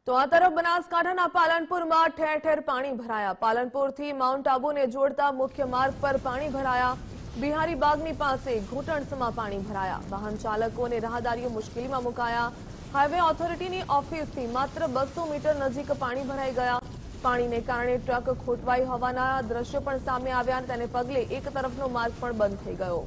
તો આ તરફ બનાસકાંઠાના પાલનપુરમાં ઠેર ઠેર પાણી ભરાયા। પાલનપુરથી માઉન્ટ આબુને જોડતા મુખ્ય માર્ગ પર પાણી ભરાયા। બિહારી બાગની પાસે ઘૂંટણસમાં પાણી ભરાયા। વાહન ચાલકો અને રાહદારીઓ મુશ્કેલીમાં મુકાયા। હાઈવે ઓથોરિટીની ઓફિસથી માત્ર 200 મીટર નજીક પાણી ભરાઈ ગયા। પાણીને કારણે ટ્રક ખોટવાઈ હોવાના દ્રશ્યો પણ સામે આવ્યા। તેને પગલે એક તરફનો માર્ગ પણ બંધ થઈ ગયો।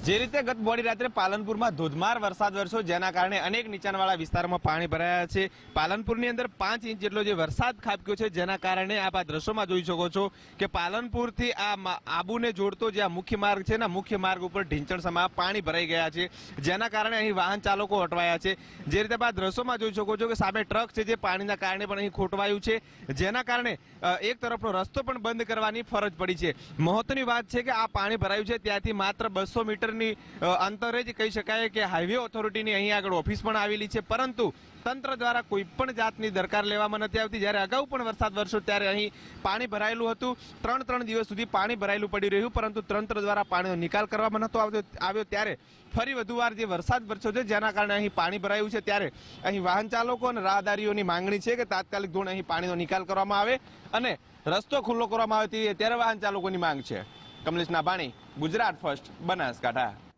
જે રીતે ગત મોડી રાત્રે પાલનપુરમાં ધોધમાર વરસાદ વરસ્યો, જેના કારણે અનેક નીચાણવાળા વિસ્તારોમાં પાણી ભરાયા છે। પાલનપુરની અંદર 5 ઇંચ જેટલો જે વરસાદ ખાબક્યો છે, જેના કારણે આપ આ દ્રશ્યોમાં જોઈ શકો છો કે પાલનપુરથી આ આબુને જોડતો જે આ મુખ્ય માર્ગ છે ને, મુખ્ય માર્ગ ઉપર ઢીંચણસમાં પાણી ભરાઈ ગયા છે, જેના કારણે અહીં વાહન ચાલકો અટવાયા છે। જે રીતે આપ આ દ્રશ્યોમાં જોઈ શકો છો કે સામે ટ્રક છે જે પાણીના કારણે પણ અહીં ખોટવાયું છે, જેના કારણે એક તરફનો રસ્તો પણ બંધ કરવાની ફરજ પડી છે। મહત્વની વાત છે કે આ પાણી ભરાયું છે ત્યાંથી માત્ર 200 મીટર અંતરે જ કહી શકાય કે હાઈવે ઓથોરિટીની અહીં આગળ ઓફિસ પણ આવેલી છે, પરંતુ તંત્ર દ્વારા કોઈ પણ જાતની દરકાર લેવામાં નથી આવતી। જ્યારે અગાઉ પણ વરસાદ વરસ્યો ત્યારે અહીં પાણી ભરાયેલું હતું, 3 દિવસ સુધી પાણી ભરાયેલું પડી રહ્યું, પરંતુ તંત્ર દ્વારા પાણીનો નિકાલ કરવામાં નહોતો આવ્યો। ત્યારે ફરી વધુવાર જે વરસાદ વરસ્યો છે, જેના કારણે અહીં પાણી ભરાયું છે, ત્યારે અહીં વાહન ચાલકો અને રાહદારીઓની માંગણી છે કે તાત્કાલિક ધોરણે અહીં પાણીનો નિકાલ કરવામાં આવે અને રસ્તો ખુલ્લો કરવામાં આવે, ત્યારે વાહન ચાલકોની માંગ છે। કમલેશ નાભાણી, ગુજરાત ફર્સ્ટ, બનાસકાંઠા।